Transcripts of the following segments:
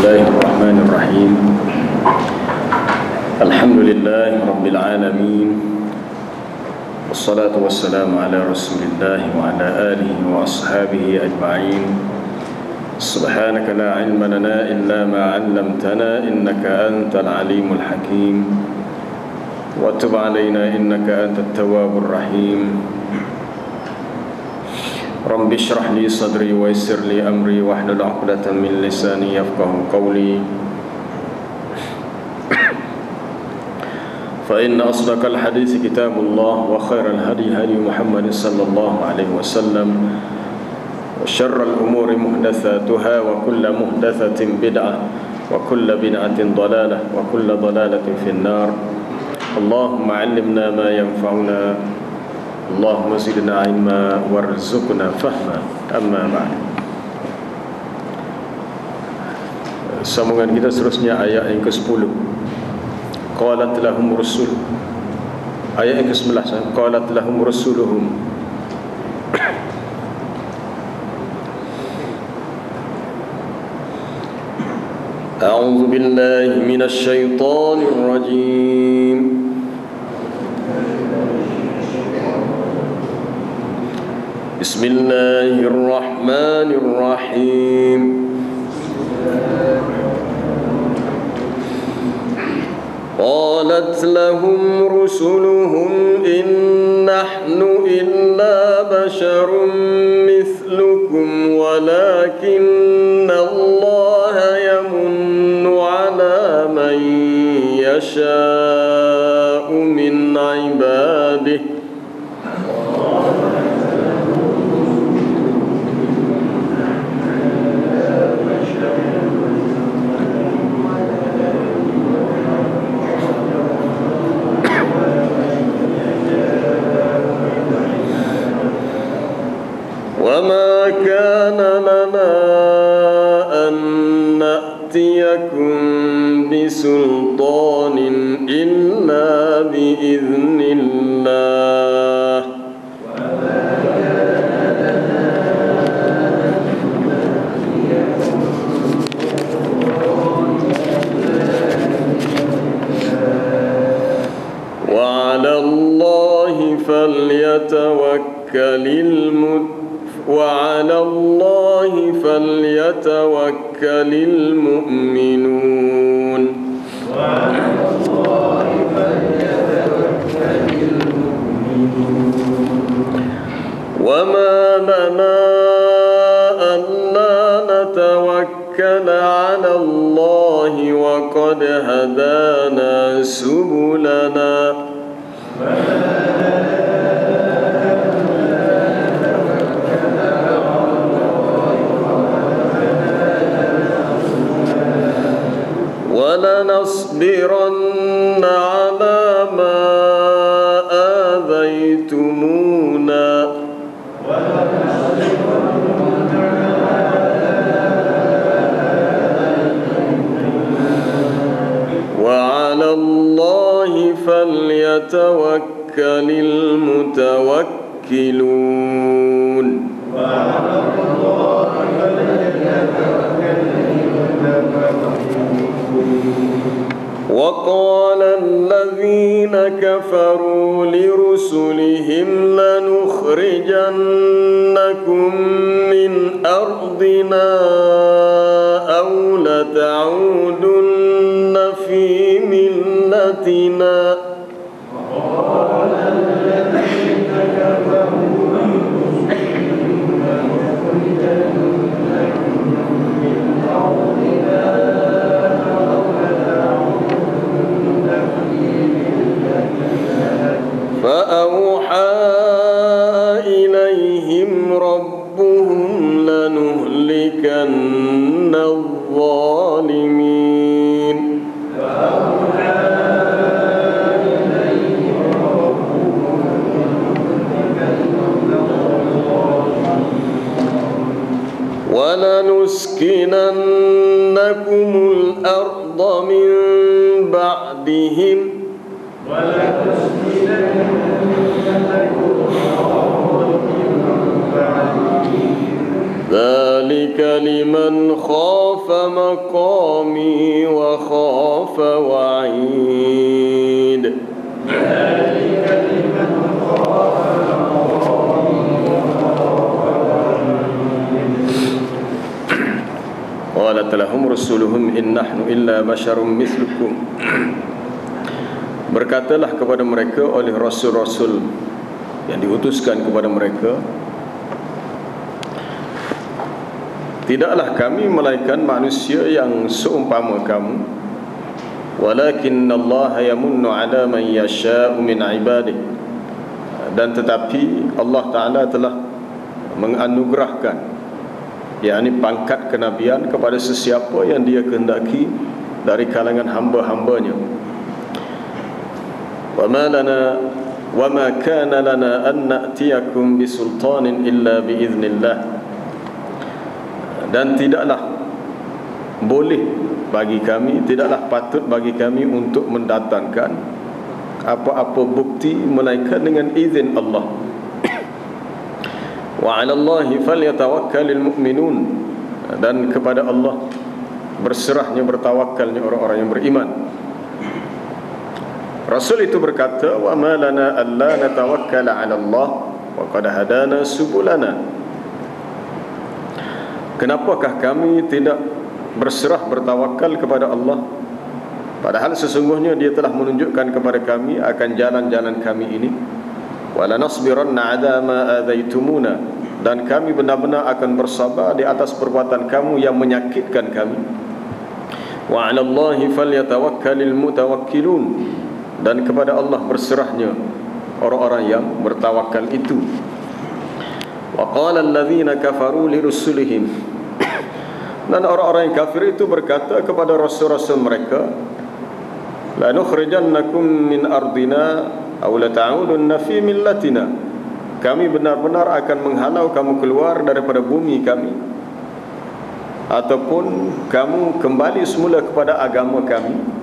الله الرحمن الرحيم الحمد لله رب العالمين والصلاة والسلام على رسول الله وعلى آله وأصحابه أجمعين سبحانك لا علم لنا إلا ما علمتنا إنك أنت العليم الحكيم وتب علينا إنك أنت التواب الرحيم رب اشرح لي صدري ويسر لي أمري واحلل عقدة من لساني يفقه قولي فإن أصدق الحديث كتاب الله وخير الهدي هدي محمد صلى الله عليه وسلم وشر الأمور محدثاتها وكل محدثة بدعة وكل بدعة ضلالة وكل ضلالة في النار اللهم علمنا ما ينفعنا اللهم زدنا علما وارزقنا فهما أما بعد. Sambungan kita seterusnya ayat yang ke-10. Qalat lahum rusul. Ayat yang ke-11. Qalat lahum rusuluhum. A'udzu billahi minasy syaithanir rajim. Bismillahirrahmanirrahim. Qalat lahum rusuluhum in nahnu illa basharun mithlukum walakinna Allaha yamunnu ala man yasha'u min ibadihi وما كان لنا أن نأتيكم بسلطان إلا بإذن الله وعلى الله فليتوكل وعلى الله فليتوكل المؤمنون وما لنا ألا نتوكل على الله وقد هدانا سبلنا ولنصبرن على ما آذيتمونا وعلى الله فليتوكل المتوكلون وقال الذين كفروا لرسلهم لنخرجنكم من أرضنا أو لتعودن في ملتنا فأوحى إليهم ربهم لنهلكن الظالمين ولنسكننكم الأرض من بعدهم ذلك لمن خاف مقامي وخاف وعيد قالت لهم رسولهم إن نحن إلا بشر مثلكم. Berkatalah kepada mereka oleh rasul-rasul yang diutuskan kepada mereka, tidaklah kami melainkan manusia yang seumpama kamu, walakin Allah yamunnu ala man yasha'u min ibadihi, dan tetapi Allah Ta'ala telah menganugerahkan, yakni pangkat kenabian kepada sesiapa yang dia kehendaki dari kalangan hamba-hambanya. وَمَا كَانَ لَنَا أَن نَأْتِيَكُمْ بِسُلْطَانٍ إِلَّا بِإِذْنِ اللَّهِ, dan tidaklah boleh bagi kami, tidaklah patut bagi kami untuk mendatangkan apa-apa bukti melainkan dengan izin Allah. وَعَلَى اللَّهِ فَلْيَتَوَكَّلِ الْمُؤْمِنُونَ, dan kepada Allah berserahnya, bertawakalnya orang-orang yang beriman. Rasul itu berkata, wa ma lana alla natawakkala 'ala Allah wa qad hadana subulana. Kenapakah kami tidak berserah bertawakal kepada Allah, padahal sesungguhnya Dia telah menunjukkan kepada kami akan jalan-jalan kami ini. Wa lanasbiranna 'ala ma adaitumuna, dan kami benar-benar akan bersabar di atas perbuatan kamu yang menyakitkan kami. Wa 'ala Allahi falyatawakkalul mutawakkilun, dan kepada Allah berserahnya orang-orang yang bertawakal itu. Wa qala alladzina kafaru lirusulihim, dan orang-orang yang kafir itu berkata kepada rasul-rasul mereka, la nukhrijannakum min ardina aw la ta'udunna fi millatina, kami benar-benar akan menghalau kamu keluar daripada bumi kami, ataupun kamu kembali semula kepada agama kami.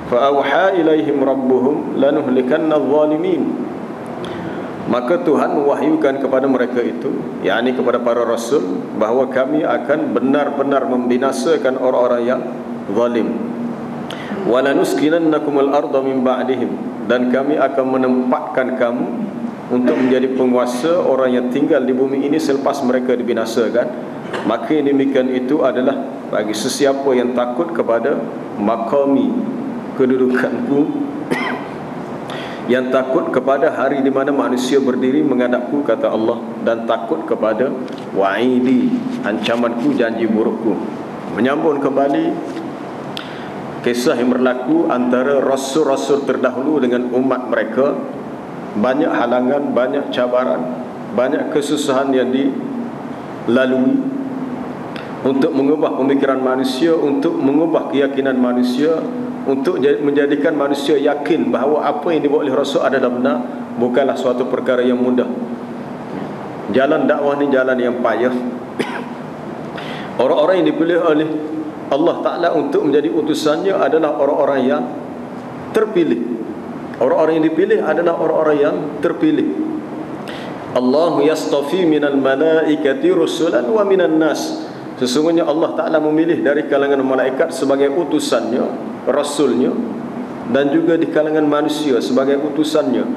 Fa'auha ilaihim rabbuhum lanuhlikanna adh-dhalimin, maka Tuhan mewahyukan kepada mereka itu, yakni kepada para rasul, bahawa kami akan benar-benar membinasakan orang-orang yang zalim. Wa lanuskinannakumul arda min ba'dihim, dan kami akan menempatkan kamu untuk menjadi penguasa orang yang tinggal di bumi ini selepas mereka dibinasakan. Maka yang demikian itu adalah bagi sesiapa yang takut kepada maqami, kedudukanku, yang takut kepada hari di mana manusia berdiri menghadapku, kata Allah, dan takut kepada wa'idi, ancamanku, janji burukku. Menyambung kembali kisah yang berlaku antara rasul-rasul terdahulu dengan umat mereka. Banyak halangan, banyak cabaran, banyak kesusahan yang dilalui untuk mengubah pemikiran manusia, untuk mengubah keyakinan manusia, untuk menjadikan manusia yakin bahawa apa yang dibuat oleh Rasul adalah benar, bukanlah suatu perkara yang mudah. Jalan dakwah ni jalan yang payah. Orang-orang yang dipilih oleh Allah Ta'ala untuk menjadi utusannya adalah orang-orang yang terpilih. Orang-orang yang dipilih adalah orang-orang yang terpilih. Allahu yastafi minal malaikati rusulan wa minan nas, sesungguhnya Allah Ta'ala memilih dari kalangan malaikat sebagai utusannya, rasulnya, dan juga di kalangan manusia sebagai utusannya.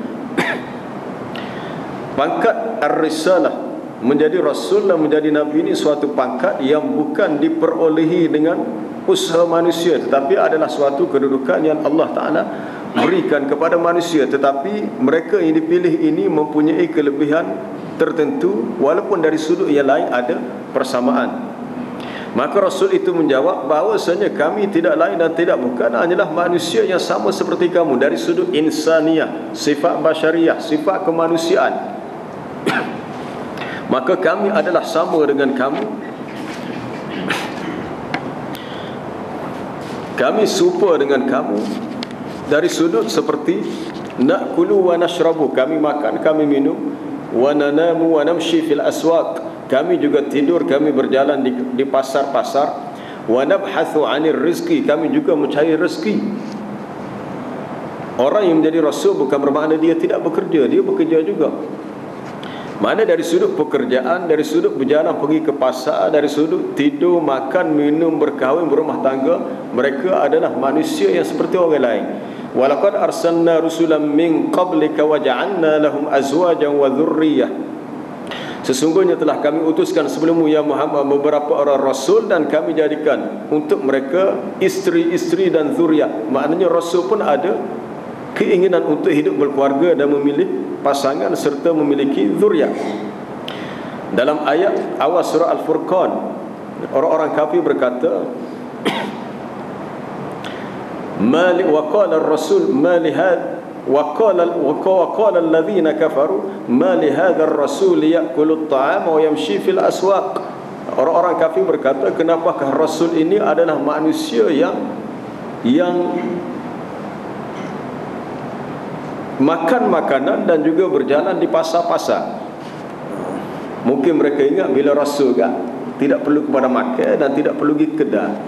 Pangkat ar-risalah, menjadi rasul dan menjadi nabi, ini suatu pangkat yang bukan diperolehi dengan usaha manusia, tetapi adalah suatu kedudukan yang Allah Ta'ala berikan kepada manusia. Tetapi mereka yang dipilih ini mempunyai kelebihan tertentu, walaupun dari sudut yang lain ada persamaan. Maka Rasul itu menjawab bahawasanya kami tidak lain dan tidak bukan hanyalah manusia yang sama seperti kamu, dari sudut insaniyah, sifat basyariah, sifat kemanusiaan. Maka kami adalah sama dengan kamu. Kami serupa dengan kamu dari sudut seperti na'kulu wa nashrabu, kami makan, kami minum, wa nanamu wa namshi fil aswaq, kami juga tidur, kami berjalan di pasar-pasar, wa nabhathu 'anir rizqi, kami juga mencari rezeki. Orang yang menjadi rasul bukan bermakna dia tidak bekerja, dia bekerja juga. Mana dari sudut pekerjaan, dari sudut berjalan pergi ke pasar, dari sudut tidur, makan, minum, berkahwin, berumah tangga, mereka adalah manusia yang seperti orang lain. Walaqad arsalna rusulan min qablika wa ja'alna lahum azwajan wa dhurriyyah. Sesungguhnya telah kami utuskan sebelummu ya Muhammad beberapa orang rasul, dan kami jadikan untuk mereka isteri-isteri dan zuriat. Maknanya rasul pun ada keinginan untuk hidup berkeluarga dan memilih pasangan serta memiliki zuriat. Dalam ayat awal surah Al-Furqan, orang-orang kafir berkata, mali wa qala ar-rasul ma li had wa qala alladhina kafaru ma li hadha ar-rasul ya'kulu at-ta'ama wa yamshi fil aswaq. Orang-orang kafir berkata, kenapakah rasul ini adalah manusia yang makan makanan dan juga berjalan di pasar-pasar. Mungkin mereka ingat bila rasul kan tidak perlu kepada makan dan tidak perlu pergi kedai.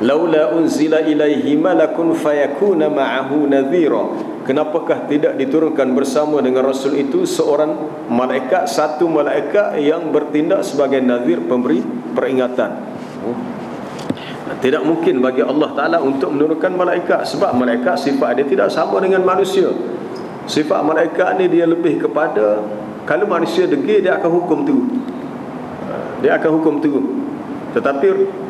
Laula unzila ilaihi malakun fayakuna ma'ahu nadhira. Kenapakah tidak diturunkan bersama dengan rasul itu seorang malaikat, satu malaikat yang bertindak sebagai nazir, pemberi peringatan. Tidak mungkin bagi Allah Ta'ala untuk menurunkan malaikat, sebab malaikat sifat dia tidak sama dengan manusia. Sifat malaikat ni dia lebih kepada, kalau manusia degil dia akan hukum tu, tetapi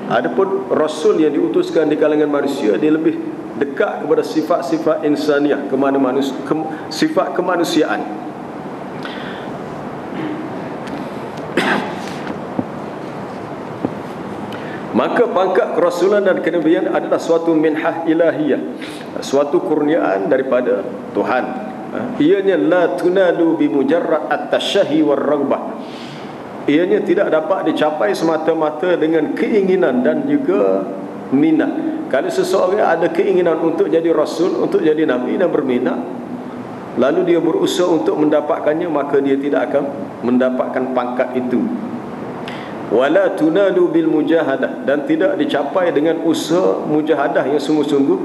adapun rasul yang diutuskan di kalangan manusia, dia lebih dekat kepada sifat-sifat insaniah, sifat kemanusiaan. Maka pangkat kerasulan dan kenabian adalah suatu minhah ilahiyah, suatu kurniaan daripada Tuhan. Ianya la tunalu bi mujarrad at-tashahi war-raghbah. Ianya tidak dapat dicapai semata-mata dengan keinginan dan juga minat. Kalau seseorang ada keinginan untuk jadi rasul, untuk jadi nabi dan berminat, lalu dia berusaha untuk mendapatkannya, maka dia tidak akan mendapatkan pangkat itu. Wala tunalu bil mujahadah, dan tidak dicapai dengan usaha mujahadah yang sungguh-sungguh.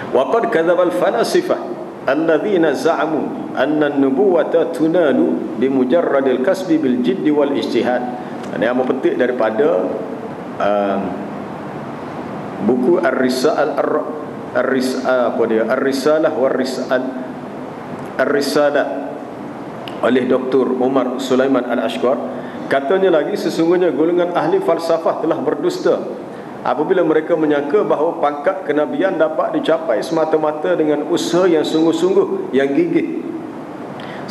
Wa qad kadzdzaba al falasifah alladzina za'amu anna an-nubuwata tunalu bi mujarradil kasbi bil jiddi wal ijtihad. Ini yang penting daripada buku Ar-Risalah oleh Dr. Umar Sulaiman Al-Ashqar. Katanya lagi, sesungguhnya golongan ahli falsafah telah berdusta apabila mereka menyangka bahawa pangkat kenabian dapat dicapai semata-mata dengan usaha yang sungguh-sungguh, yang gigih,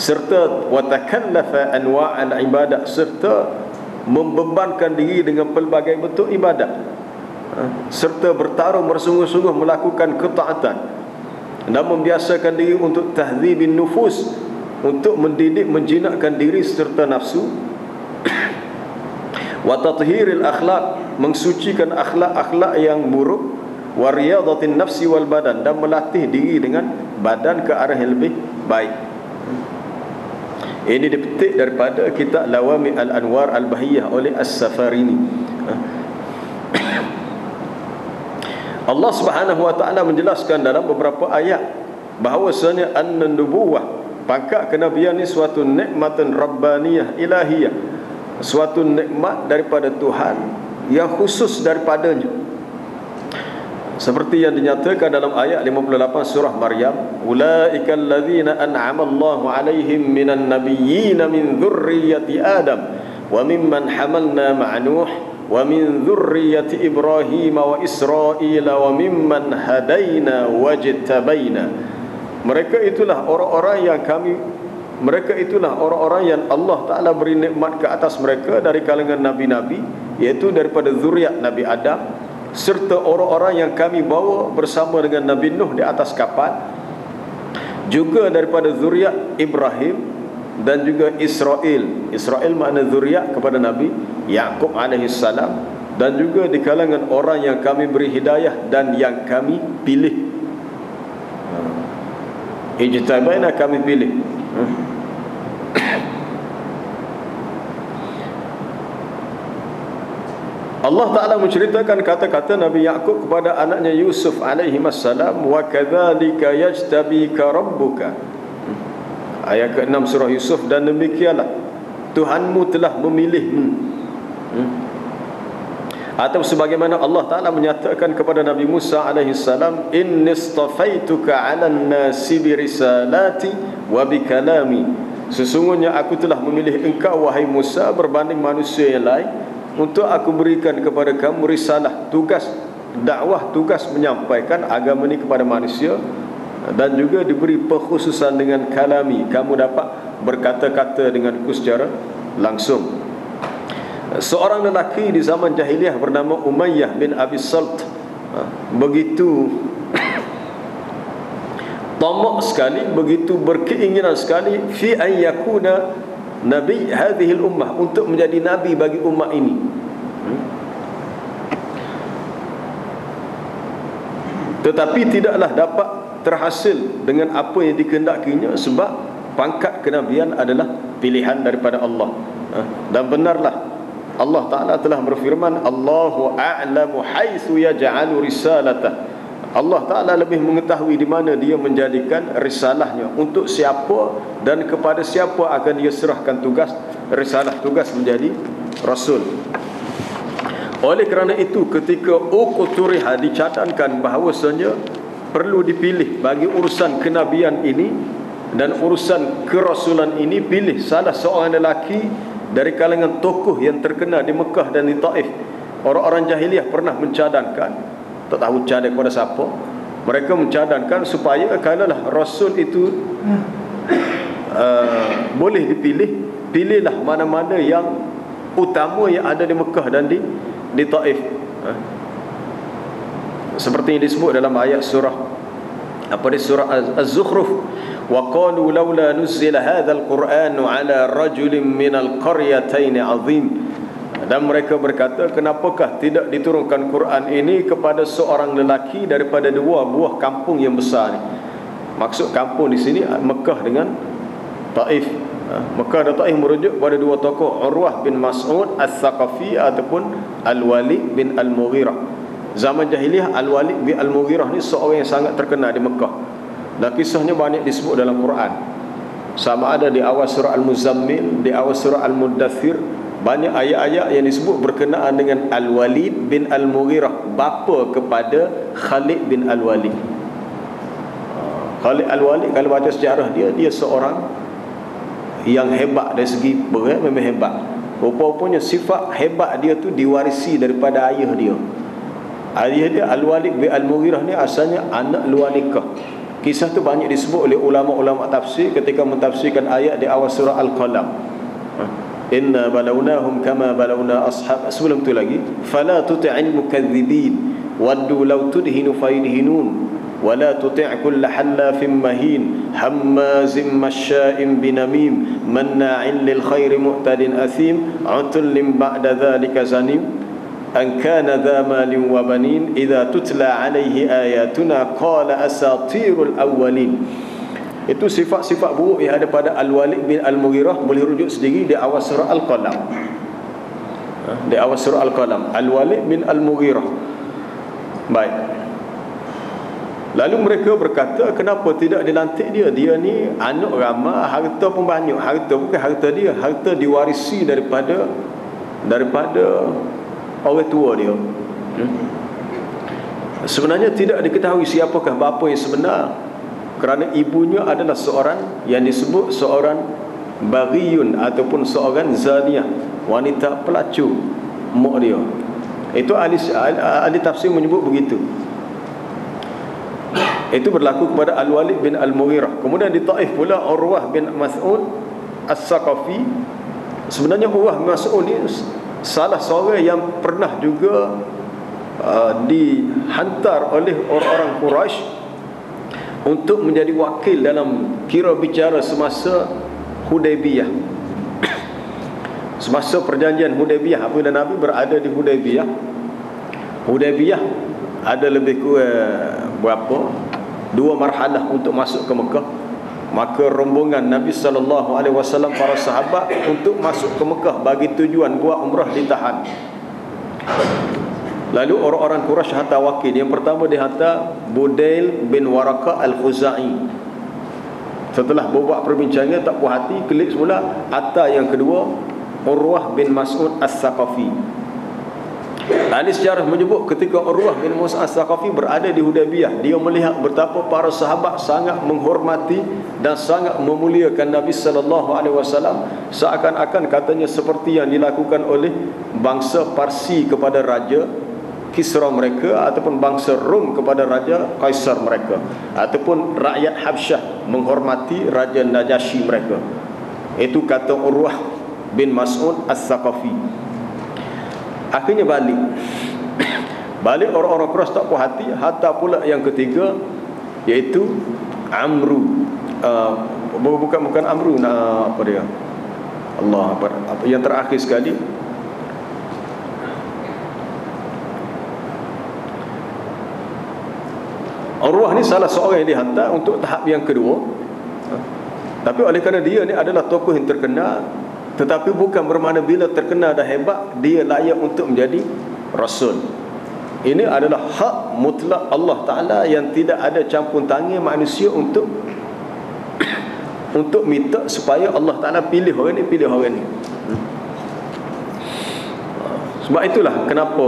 serta watakallafa anwa'al ibadah, serta membebankan diri dengan pelbagai bentuk ibadat, serta bertarung bersungguh-sungguh melakukan ketaatan dan membiasakan diri untuk tahdzibin nufus, untuk mendidik menjinakkan diri serta nafsu, wa tathhiril akhlaq, mensucikan akhlak-akhlak yang buruk, wa riyadatin nafsi wal badan, dan melatih diri dengan badan ke arah yang lebih baik. Ini dipetik daripada kitab Lawami al-Anwar al-Bahiyah oleh As-Safarini. Allah Subhanahu wa taala menjelaskan dalam beberapa ayat bahawasanya an-nubuwah, pangkat kenabian ni suatu nikmatan rabbaniyah ilahiyah, suatu nikmat daripada Tuhan yang khusus daripadanya. Seperti yang dinyatakan dalam ayat 58 surah Maryam, ulaikal ladzina an'ama Allahu 'alaihim minan nabiyyin min dzurriyyati Adam wa mimman hamalna ma'a Nuh wa min dzurriyyati Ibrahim wa Israil wa mimman hadaina wajtabaina. Mereka itulah orang-orang yang Allah Ta'ala beri nikmat ke atas mereka dari kalangan Nabi-Nabi, iaitu daripada zuriat Nabi Adam, serta orang-orang yang kami bawa bersama dengan Nabi Nuh di atas kapal, juga daripada zuriat Ibrahim dan juga Israel. Israel makna zuriat kepada Nabi Yaqub alaihissalam, dan juga di kalangan orang yang kami beri hidayah dan yang kami pilih. Ijtabaina, kami pilih. Allah Ta'ala menceritakan kata-kata Nabi Yaqub kepada anaknya Yusuf alaihi wassalam, wa kadzalika yajtabika rabbuka. Ayat ke-6 surah Yusuf, dan demikianlah Tuhanmu telah memilihmu. Atau sebagaimana Allah Ta'ala menyatakan kepada Nabi Musa alaihissalam, inni istafaituka 'alan nasi bi risalati wa bi kalami. Sesungguhnya aku telah memilih engkau wahai Musa berbanding manusia yang lain, untuk aku berikan kepada kamu risalah, tugas dakwah, tugas menyampaikan agama ini kepada manusia, dan juga diberi perkhususan dengan kalami, kamu dapat berkata-kata denganku secara langsung. Seorang lelaki di zaman jahiliah bernama Umayyah bin Abi Salt begitu tamak sekali, begitu berkeinginan sekali fi an yakuna nabi hadhihi ummah, untuk menjadi nabi bagi umat ini. Tetapi tidaklah dapat terhasil dengan apa yang dikehendakinya, sebab pangkat kenabian adalah pilihan daripada Allah. Dan benarlah Allah Ta'ala telah berfirman, Allahu a'lamu haitsu yaj'alu risalatah. Allah Ta'ala lebih mengetahui di mana dia menjadikan risalahnya, untuk siapa dan kepada siapa akan dia serahkan tugas risalah, tugas menjadi rasul. Oleh kerana itu, ketika uqturiha, dicadangkan bahawasanya perlu dipilih bagi urusan kenabian ini dan urusan kerasulan ini, pilih salah seorang lelaki dari kalangan tokoh yang terkenal di Mekah dan di Taif. Orang-orang jahiliah pernah mencadangkan, tak tahu cadang kepada siapa, mereka mencadangkan supaya kalaulah rasul itu boleh dipilih, pilihlah mana-mana yang utama yang ada di Mekah dan di Taif. Seperti yang disebut dalam ayat surah surah Az-Zukhruf, wa qalu laula nuzila hadzal qur'anu ala rajulin minal qaryatayn azim. Dan mereka berkata, kenapakah tidak diturunkan Quran ini kepada seorang lelaki daripada dua buah kampung yang besar ni. Maksud kampung di sini Mekah dengan Taif. Mekah dan Taif merujuk pada dua tokoh, Urwah bin Mas'ud Al-Thaqafi ataupun Al-Walid bin Al-Mughirah. Zaman jahiliah, Al-Walid bin Al-Mughirah ni seorang yang sangat terkenal di Mekah, dan kisahnya banyak disebut dalam Quran. Sama ada di awal surah Al-Muzammil, di awal surah Al-Muddathir, banyak ayat-ayat yang disebut berkenaan dengan Al-Walid bin Al-Mughirah, bapa kepada Khalid bin Al-Walid. Khalid Al-Walid, kalau baca sejarah dia seorang yang hebat dari segi berat, memang hebat. Rupa-rupanya sifat hebat dia tu diwarisi daripada ayah dia. Ayah dia Al-Walid bin Al-Mughirah ni asalnya anak luar nikah. Kisah tu banyak disebut oleh ulama-ulama tafsir ketika mentafsirkan ayat di awal surah Al-Qalam. Inna balawnahum kama balawna ashab. Sebelum tu lagi, fala tuti'il mukadzibin waddu law tudhinu fayudhinun wala tuti' kull halafin mahin hammazim masya'in binamim manna'in lil khairi mu'tadin athim utullin ba'da dhalika zanim an kana dha malin wa banin idza tutla alaihi ayatuna qala asatirul awwalin. Itu sifat-sifat buruk yang ada pada Al-Walid bin Al-Mughirah boleh rujuk sendiri di awal surah Al-Qalam. Di awal surah Al-Qalam, Al-Walid bin Al-Mughirah. Baik. Lalu mereka berkata, kenapa tidak dilantik dia? Dia ni anak ramah, harta pun banyak. Harta bukan harta dia, harta diwarisi daripada orang tua dia. Sebenarnya tidak diketahui siapakah bapa yang sebenar, kerana ibunya adalah seorang yang disebut seorang baghiyun ataupun seorang zaniyah, wanita pelacur, mak dia. Itu ahli tafsir menyebut begitu. Itu berlaku kepada Al-Walid bin Al-Mughirah. Kemudian di Taif pula Urwah bin Mas'ud As-Saqafi. Sebenarnya Urwah bin Mas'ud ni salah seorang yang pernah juga dihantar oleh orang-orang Quraisy untuk menjadi wakil dalam kira bicara semasa Hudaybiyah. Semasa perjanjian Hudaybiyah, apabila Nabi berada di Hudaybiyah. Hudaybiyah ada lebih kurang berapa? 2 marhalah untuk masuk ke Mekah. Maka rombongan Nabi SAW, para sahabat, untuk masuk ke Mekah bagi tujuan buat umrah ditahan. Lalu orang-orang Quraisy hantar wakil. Yang pertama dihantar Budail bin Waraqah Al-Khuzai. Setelah berbuat perbincangan tak puas hati, klik semula. Atas yang kedua, Urwah bin Mas'ud As-Saqafi. Ahli sejarah menyebut ketika Urwah bin Mas'ud As-Saqafi berada di Hudaybiyah, dia melihat betapa para sahabat sangat menghormati dan sangat memuliakan Nabi sallallahu alaihi wasallam, seakan-akan katanya seperti yang dilakukan oleh bangsa Parsi kepada raja Kisra mereka, ataupun bangsa Rom kepada raja Kaisar mereka, ataupun rakyat Habsyah menghormati raja Najasyi mereka. Itu kata Urwah bin Mas'ud As-Saqafi. Akhirnya balik orang-orang Quraisy tak puas hati. Hatta pula yang ketiga, iaitu Amru, bukan Amru, apa dia, Allah, apa yang terakhir sekali, Urwah ni salah seorang yang dihantar untuk tahap yang kedua. Tapi oleh kerana dia ni adalah tokoh yang terkenal, tetapi bukan bermakna bila terkenal dah hebat dia layak untuk menjadi rasul. Ini adalah hak mutlak Allah Ta'ala yang tidak ada campur tangan manusia untuk minta supaya Allah Ta'ala pilih orang ni, pilih orang ni. Sebab itulah kenapa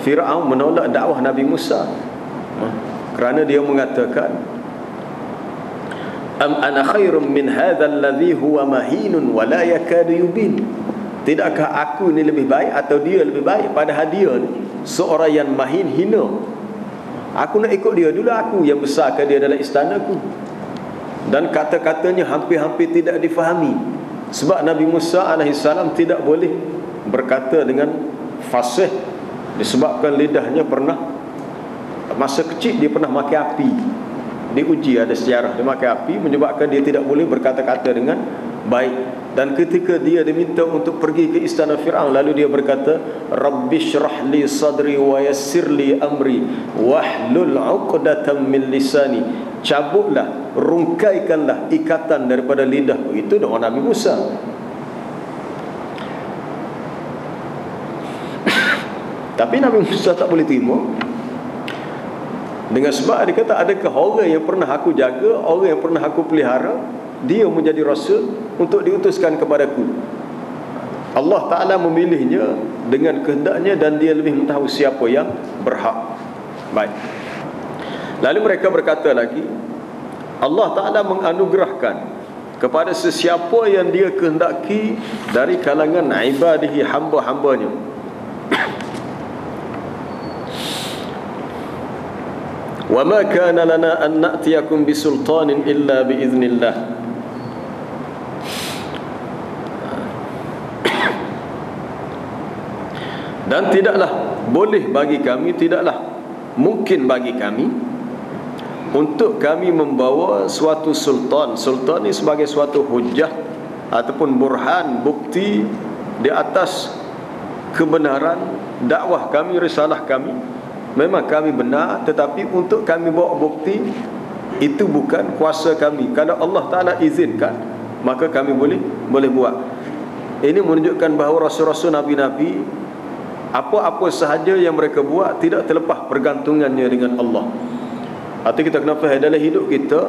Fir'aun menolak dakwah Nabi Musa, kerana dia mengatakan, am ana khairum min hadzal ladzi huwa mahinun wa la yakadu yubin. Tidakkah aku ni lebih baik atau dia lebih baik, padahal dia ni seorang yang mahin, hina. Aku nak ikut dia dulu, aku yang besarkan dia dalam istanaku. Dan kata-katanya hampir-hampir tidak difahami, sebab Nabi Musa AS tidak boleh berkata dengan fasih, disebabkan lidahnya pernah, masa kecil dia pernah makan api. Diuji, ada sejarah dia makan api, menyebabkan dia tidak boleh berkata-kata dengan baik. Dan ketika dia diminta untuk pergi ke istana Fir'aun, lalu dia berkata, Rabbi syrah li sadri wa yassir li amri wahlul 'uqdatam min lisani. Cabutlah, rungkaikanlah ikatan daripada lidah. Itu doa Nabi Musa. Tapi Nabi Musa tak boleh terima, dengan sebab dia kata, adakah orang yang pernah aku jaga, orang yang pernah aku pelihara, dia menjadi rasul untuk diutuskan kepadaku? Allah Ta'ala memilihnya dengan kehendaknya, dan dia lebih mengetahui siapa yang berhak. Baik. Lalu mereka berkata lagi, Allah Ta'ala menganugerahkan kepada sesiapa yang dia kehendaki dari kalangan ibadihi, hamba-hambanya. وَمَا كَانَ لَنَا أَن نَأْتِيَكُمْ بِسُلْطَانٍ إِلَّا بِإِذْنِ اللَّهِ. Dan tidaklah boleh bagi kami, tidaklah mungkin bagi kami untuk kami membawa suatu sultan. Sultan ni sebagai suatu hujjah ataupun burhan, bukti di atas kebenaran dakwah kami, risalah kami. Memang kami benar, tetapi untuk kami bawa bukti, itu bukan kuasa kami. Kalau Allah Ta'ala izinkan, maka kami boleh buat. Ini menunjukkan bahawa rasul-rasul, nabi-nabi, apa-apa sahaja yang mereka buat tidak terlepas pergantungannya dengan Allah. Artinya kita kena faham dalam hidup kita,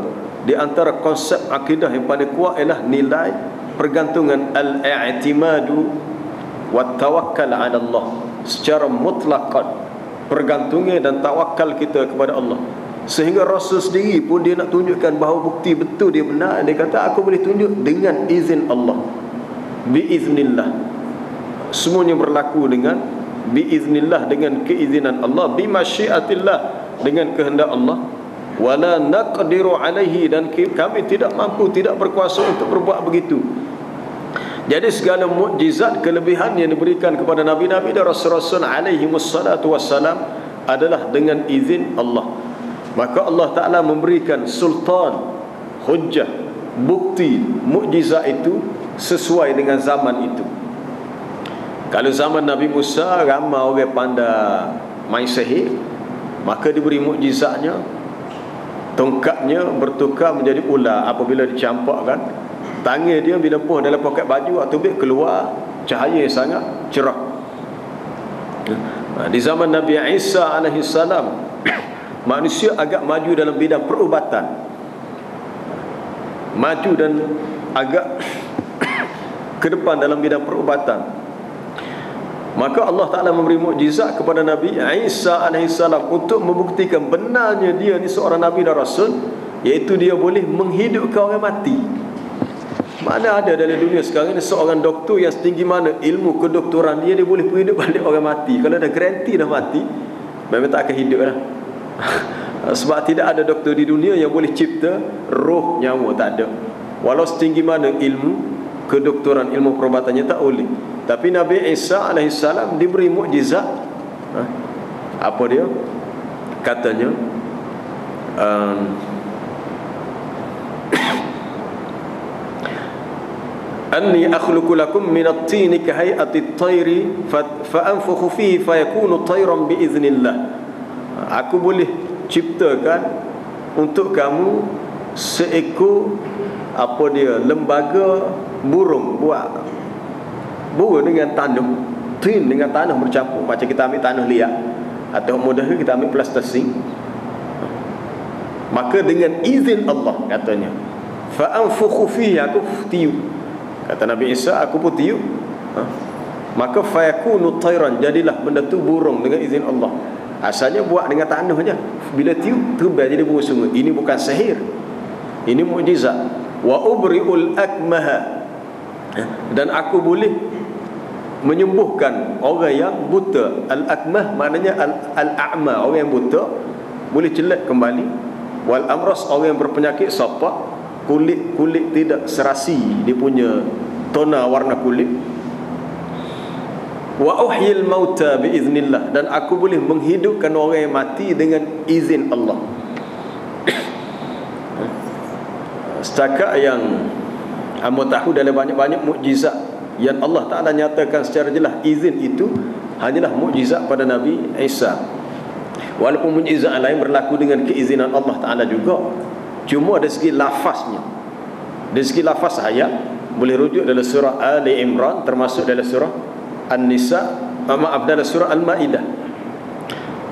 di antara konsep akidah yang paling kuat ialah nilai pergantungan al-i'timadu wa tawakkal 'ala Allah. Secara mutlaqan pergantungnya dan tawakal kita kepada Allah. Sehingga Rasul sendiri pun dia nak tunjukkan bahawa bukti betul dia benar. Dia kata, aku boleh tunjuk dengan izin Allah, biiznillah. Semuanya berlaku dengan biiznillah, dengan keizinan Allah, bimasyiatillah, dengan kehendak Allah. Wala naqdiru alaihi, dan kami tidak mampu, tidak berkuasa untuk berbuat begitu. Jadi segala mukjizat, kelebihan yang diberikan kepada nabi-nabi dan rasul-rasul alaihi wassalatu wassalam adalah dengan izin Allah. Maka Allah Ta'ala memberikan sultan, hujjah, bukti, mukjizat itu sesuai dengan zaman itu. Kalau zaman Nabi Musa, ramai orang pandai main sihir, maka diberi mukjizatnya, tongkatnya bertukar menjadi ular apabila dicampakkan. Tangan dia bila pun dalam poket baju atau beg, keluar cahaya yang sangat cerah. Di zaman Nabi Isa AS, manusia agak maju dalam bidang perubatan. maju dan agak ke depan dalam bidang perubatan. Maka Allah Ta'ala memberi mukjizat kepada Nabi Isa alaihissalam untuk membuktikan benarnya dia ni seorang Nabi dan Rasul, iaitu dia boleh menghidupkan orang mati. Mana ada dalam dunia sekarang ni seorang doktor yang setinggi mana ilmu kedoktoran dia boleh hidup balik orang mati. Kalau dah garanti dah mati, memang tak akan hidup lah. Sebab tidak ada doktor di dunia yang boleh cipta roh nyawa, tak ada. Walau setinggi mana ilmu kedoktoran, ilmu perubatannya, tak boleh. Tapi Nabi Isa alaihissalam diberi mukjizat. Apa dia? Katanya anni akhluqu lakum min at-tini ka hay'ati at-tayri fa anfukhu fihi fayakunu tayran bi iznillah. Aku boleh ciptakan untuk kamu seekor lembaga burung, buat burung dengan tanah, tin dengan tanah bercampur. Macam kita ambil tanah liat, atau mudahnya kita ambil plastising. Maka dengan izin Allah, katanya, fa anfukhu fihi, aku tiup. Kata Nabi Isa, aku pun tiup, maka fayakunu tayran, jadilah benda tu burung dengan izin Allah. Asalnya buat dengan tanah saja, bila tiup terbang jadi burung semua. Ini bukan sihir, ini mukjizat. Wa ubri'ul akmaha, dan aku boleh menyembuhkan orang yang buta. Al-akmah maknanya al-a'ma, orang yang buta boleh celak kembali. Wal amras, orang yang berpenyakit sapak, kulit tidak serasi dia punya tona warna kulit. Wa uhyil mauta biiznillah, dan aku boleh menghidupkan orang yang mati dengan izin Allah. Setakat yang hamba tahu, dalam banyak-banyak mukjizat yang Allah Ta'ala nyatakan secara jelas, izin itu hanyalah mukjizat pada Nabi Isa. Walaupun mukjizat lain berlaku dengan keizinan Allah Ta'ala juga, cuma dari segi lafaznya, dari segi lafaz ayat boleh rujuk dalam surah Ali Imran, termasuk dalam surah An-Nisa, dalam surah Al-Ma'idah.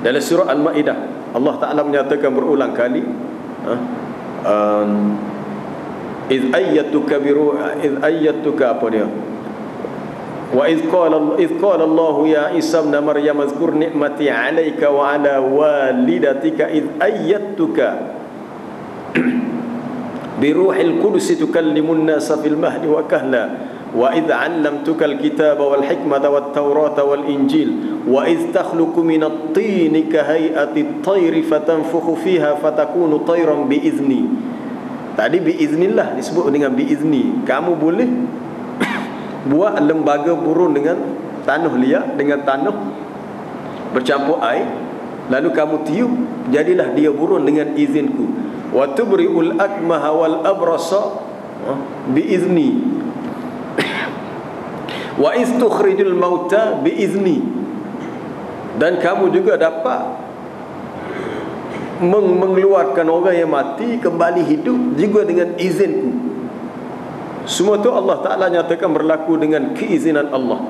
Dalam surah Al-Ma'idah Allah Ta'ala menyatakan berulang kali, إذ أيتك apa dia, وإذ قال الله يا عيسى ابن مريم اذكر نعمتي عليك وعلى والدتك إذ أيتك بروح القدس تكلم الناس في المهد وكهلا وإذ علمتك الكتاب والحكمة والتوراة والإنجيل وإذ تخلق من الطين كهيئة الطير فتنفخ فيها فتكون طيرا بإذني. Tadi biiznillah disebut dengan biizni. Kamu boleh buat lembaga burung dengan tanah liat, dengan tanah bercampur air, lalu kamu tiup, jadilah dia burung dengan izinku. Wa tubri'ul akmaha wal abrasa biizni. Wa istukhrijul mauta biizni. Dan kamu juga dapat mengeluarkan orang yang mati kembali hidup juga dengan izinku. Semua tu Allah Ta'ala nyatakan berlaku dengan keizinan Allah.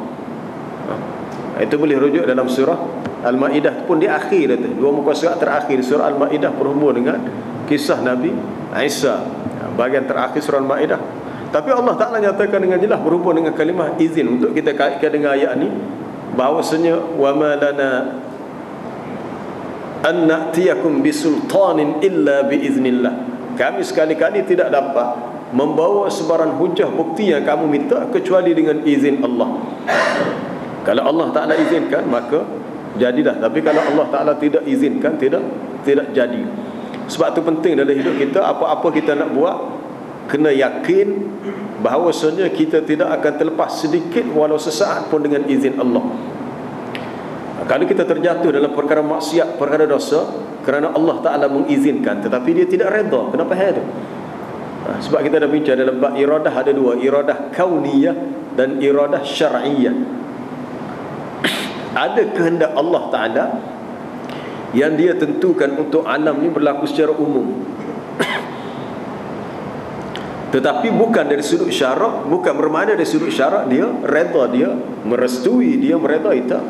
Itu boleh rujuk dalam surah Al-Ma'idah pun di akhir itu. Dua muka surat terakhir surah Al-Ma'idah berhubung dengan kisah Nabi Isa, bahagian terakhir surah Al-Ma'idah. Tapi Allah Ta'ala nyatakan dengan jelas berhubung dengan kalimah izin. Untuk kita kaitkan dengan ayat ni, bahawasanya wa ma lana an na'tiyakum bisultanin illa biiznillah. Kami sekali-kali tidak dapat membawa sebarang hujah bukti yang kamu minta kecuali dengan izin Allah. Kalau Allah Ta'ala izinkan, maka jadilah. Tapi kalau Allah Ta'ala tidak izinkan, tidak jadi. Sebab itu penting dalam hidup kita, apa-apa kita nak buat, kena yakin bahawasanya kita tidak akan terlepas sedikit walau sesaat pun dengan izin Allah. Kalau kita terjatuh dalam perkara maksiat, perkara dosa, kerana Allah Ta'ala mengizinkan tetapi dia tidak redha, kenapa hal itu? Sebab kita dah bincang dalam bab iradah, ada dua, iradah kauniyah dan iradah syar'iyah. Ada kehendak Allah Ta'ala yang dia tentukan untuk alam ni berlaku secara umum, tetapi bukan dari sudut syarak, bukan bermakna dari sudut syarak dia redha, dia merestui, dia meredai, tak.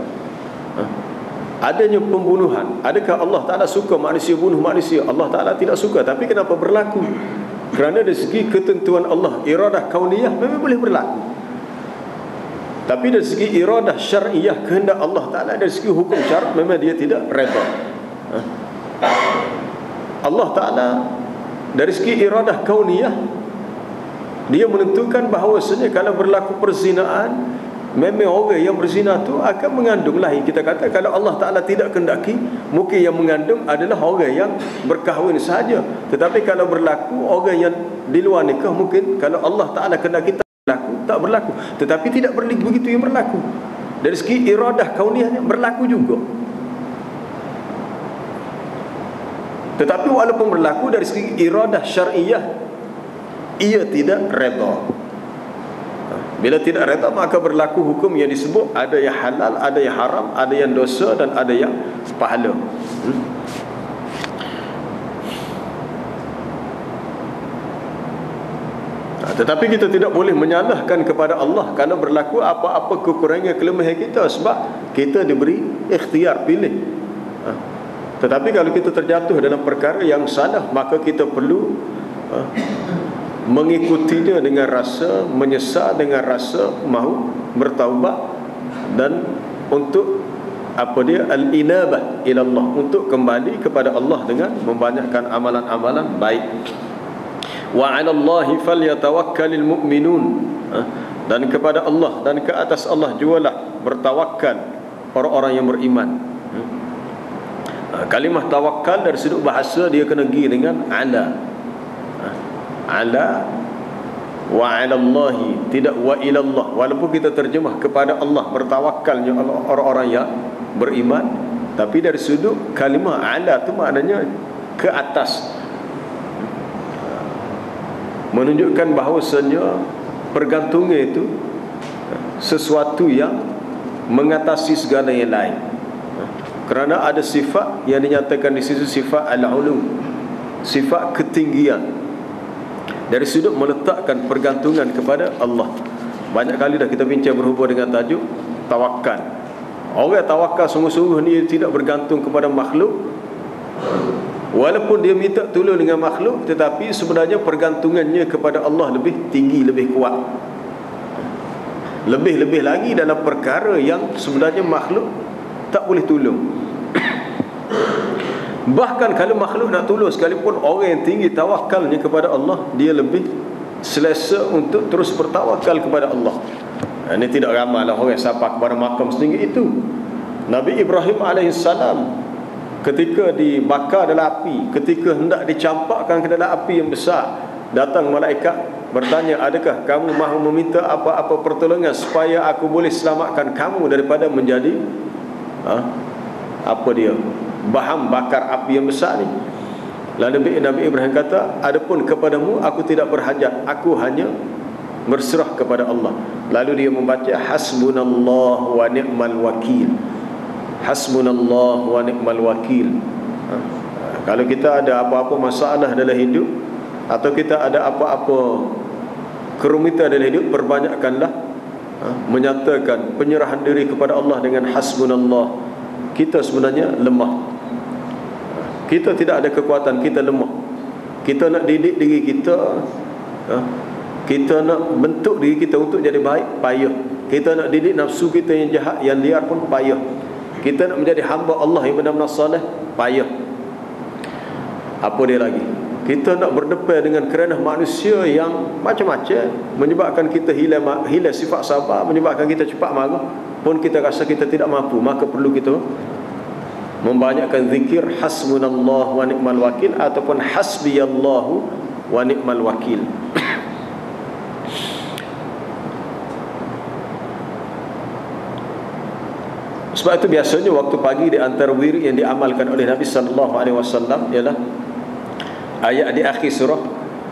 Adanya pembunuhan, adakah Allah Ta'ala suka manusia bunuh manusia? Allah Ta'ala tidak suka, tapi kenapa berlaku? Kerana dari segi ketentuan Allah, iradah kauniyah memang boleh berlaku. Tapi dari segi iradah syar'iyah, kehendak Allah Ta'ala, dari segi hukum syarak memang dia tidak redha. Allah Ta'ala dari segi iradah kauniyah, dia menentukan bahawasanya kalau berlaku perzinaan, memang orang yang berzina tu akan mengandung lahir. Kita kata kalau Allah Ta'ala tidak kehendaki, mungkin yang mengandung adalah orang yang berkahwin sahaja. Tetapi kalau berlaku orang yang di luar nikah, mungkin kalau Allah Ta'ala kehendaki tak berlaku. Tetapi tidak begitu yang berlaku. Dari segi iradah kauniyahnya berlaku juga. Tetapi walaupun berlaku dari segi iradah syar'iyah, ia tidak redha. Bila tidak redha, maka berlaku hukum yang disebut ada yang halal, ada yang haram, ada yang dosa dan ada yang pahala. Tetapi kita tidak boleh menyalahkan kepada Allah kalau berlaku apa-apa kekurangan kelemahan kita, sebab kita diberi ikhtiar, pilih. Tetapi kalau kita terjatuh dalam perkara yang salah, maka kita perlu mengikutinya dengan rasa menyesal, dengan rasa mahu bertaubat, dan untuk al-inabah ila Allah, untuk kembali kepada Allah dengan membanyakkan amalan-amalan baik. Wa 'ala Allahi falyatawakkalul mu'minun, dan kepada Allah dan ke atas Allah jugalah bertawakal orang-orang yang beriman. Kalimah tawakal dari sudut bahasa dia kena pergi dengan ala. Ala wa 'ala Allahi, tidak wa ila Allah. Walaupun kita terjemah kepada Allah, bertawakalnya orang-orang yang beriman, tapi dari sudut kalimah ala tu maknanya ke atas, menunjukkan bahawasanya pergantungan itu sesuatu yang mengatasi segala yang lain. Kerana ada sifat yang dinyatakan di situ, sifat al-ulu, sifat ketinggian, dari sudut meletakkan pergantungan kepada Allah. Banyak kali dah kita bincang berhubung dengan tajuk tawakal. Orang tawakal sungguh-sungguh ni tidak bergantung kepada makhluk. Walaupun dia minta tolong dengan makhluk, tetapi sebenarnya pergantungannya kepada Allah lebih tinggi, lebih kuat. Lebih-lebih lagi dalam perkara yang sebenarnya makhluk tak boleh tolong. Bahkan kalau makhluk nak tolong sekalipun, orang yang tinggi tawakalnya kepada Allah, dia lebih selesa untuk terus bertawakal kepada Allah. Ini tidak ramai lah orang sampai kepada makam setinggi itu. Nabi Ibrahim alaihissalam ketika dibakar dalam api, ketika hendak dicampakkan ke dalam api yang besar, datang malaikat bertanya, adakah kamu mahu meminta apa-apa pertolongan supaya aku boleh selamatkan kamu daripada menjadi bahan bakar api yang besar ni? Lalu Nabi Ibrahim kata, adapun kepadamu aku tidak berhajat, aku hanya berserah kepada Allah. Lalu dia membaca hasbunallah wa ni'mal wakil. Hasbunallah wa ni'mal wakil. Kalau kita ada apa-apa masalah dalam hidup, atau kita ada apa-apa kerumitan dalam hidup, perbanyakkanlah menyatakan penyerahan diri kepada Allah dengan hasbunallah. Kita sebenarnya lemah, kita tidak ada kekuatan, kita lemah. Kita nak didik diri kita, kita nak bentuk diri kita untuk jadi baik, payah. Kita nak didik nafsu kita yang jahat, yang liar pun payah. Kita nak menjadi hamba Allah yang benar-benar saleh, payah. Apa dia lagi? Kita nak berdepan dengan kerana manusia yang macam-macam, menyebabkan kita hilang sifat sabar, menyebabkan kita cepat marah, pun kita rasa kita tidak mampu. Maka perlu kita membanyakkan zikir hasbunallah wa ni'mal wakil, ataupun hasbiyallahu wa ni'mal wakil. Sebab itu biasanya waktu pagi di antara wirid yang diamalkan oleh Nabi sallallahu alaihi wasallam ialah ayat di akhir surah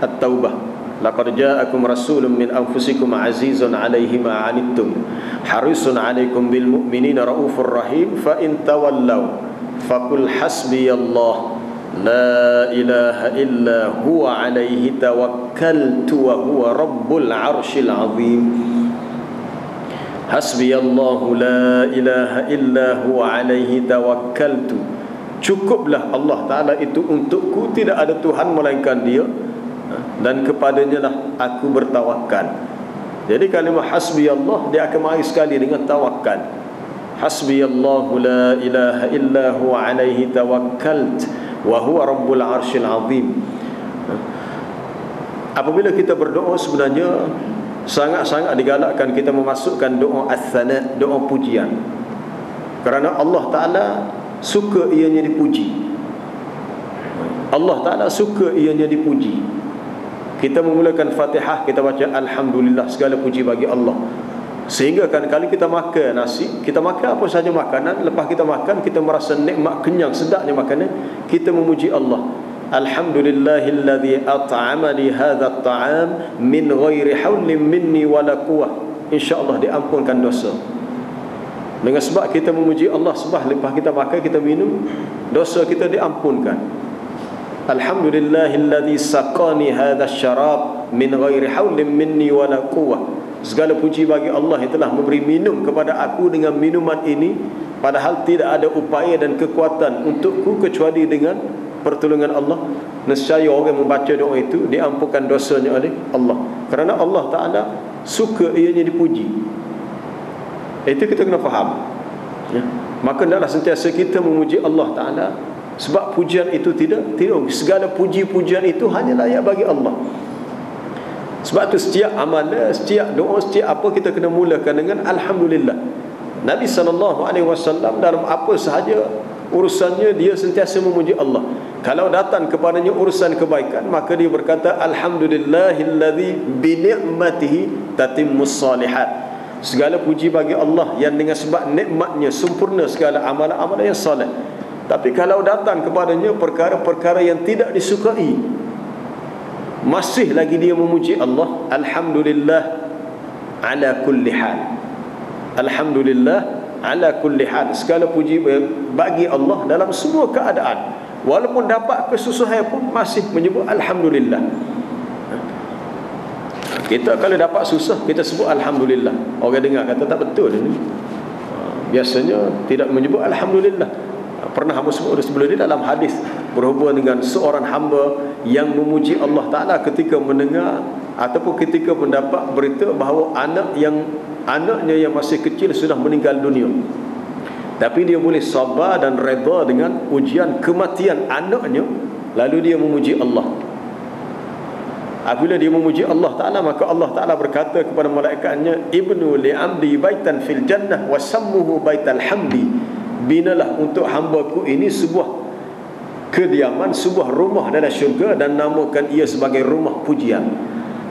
At-Taubah. Laqad ja'akum rasulun min anfusikum azizun 'alaihi ma 'anittum harisun 'alaikum bil mu'minina raufur rahim fa in tawallaw faqul hasbiyallah la ilaha illa huwa 'alaihi tawakkaltu wa huwa rabbul 'arsyil 'azim. Hasbiyallahu la ilaha illa huwa 'alaihi tawakkaltu. Cukuplah Allah Ta'ala itu untukku, tidak ada Tuhan melainkan Dia. dan kepadanya lah aku bertawakal. Jadi kalimah hasbiyallah dia akan mari sekali dengan tawakal. Hasbiyallahu la ilaha illa huwa alaihi tawakkalt wa huwa rabbul arsyil azim. Apabila kita berdoa sebenarnya sangat-sangat digalakkan kita memasukkan doa as-sana, doa pujian. Kerana Allah Ta'ala suka ianya dipuji. Allah Ta'ala suka ianya dipuji. Kita memulakan Fatihah, kita baca Alhamdulillah, segala puji bagi Allah. Sehingga kan kali kita makan nasi, kita makan apa saja makanan, lepas kita makan kita merasa nikmat, kenyang, sedapnya makanan, kita memuji Allah. Alhamdulillahilladzi at'amani hadha at-ta'am min ghairi haulin minni wala quwwah. InsyaAllah diampunkan dosa. Dengan sebab kita memuji Allah, sebab lepas kita makan, kita minum, dosa kita diampunkan. Alhamdulillahilladzi saqani hadha asy-syarab min ghairi haulin minni wala quwwah. Segala puji bagi Allah yang telah memberi minum kepada aku dengan minuman ini, padahal tidak ada upaya dan kekuatan untukku kecuali dengan pertolongan Allah. Nescaya orang membaca doa itu diampunkan dosanya oleh Allah, kerana Allah Ta'ala suka ianya dipuji. Itu kita kena faham, ya. Maka hendaklah sentiasa kita memuji Allah Ta'ala, sebab pujian itu tidak segala puji-pujian itu hanya layak bagi Allah. Sebab tu setiap amalan, setiap doa, setiap apa kita kena mulakan dengan Alhamdulillah. Nabi SAW dalam apa sahaja urusannya dia sentiasa memuji Allah. Kalau datang kepadanya urusan kebaikan, maka dia berkata Alhamdulillahilladzi bi ni'matihi tatimmus salihat. Segala puji bagi Allah yang dengan sebab nikmatnya sempurna segala amalan-amalan yang soleh. Tapi kalau datang kepadanya perkara-perkara yang tidak disukai, masih lagi dia memuji Allah. Alhamdulillah ala kulli hal. Alhamdulillah ala kulli hal. Segala puji bagi Allah dalam semua keadaan. Walaupun dapat kesusahan pun masih menyebut Alhamdulillah. Kita kalau dapat susah, kita sebut Alhamdulillah. Orang dengar kata tak betul ini. Biasanya tidak menyebut Alhamdulillah. Pernah hamba sebut sebelum ini dalam hadis berhubungan dengan seorang hamba yang memuji Allah Ta'ala ketika mendengar ataupun ketika mendapat berita bahawa anaknya yang masih kecil sudah meninggal dunia. Tapi dia boleh sabar dan redha dengan ujian kematian anaknya, lalu dia memuji Allah. Apabila dia memuji Allah Ta'ala, maka Allah Ta'ala berkata kepada malaikatnya, Ibnu li'amdi baitan fil jannah wa sammuhu baital hamdi. Binalah untuk hambaku ini sebuah kediaman, sebuah rumah dalam syurga, dan namakan ia sebagai rumah pujian.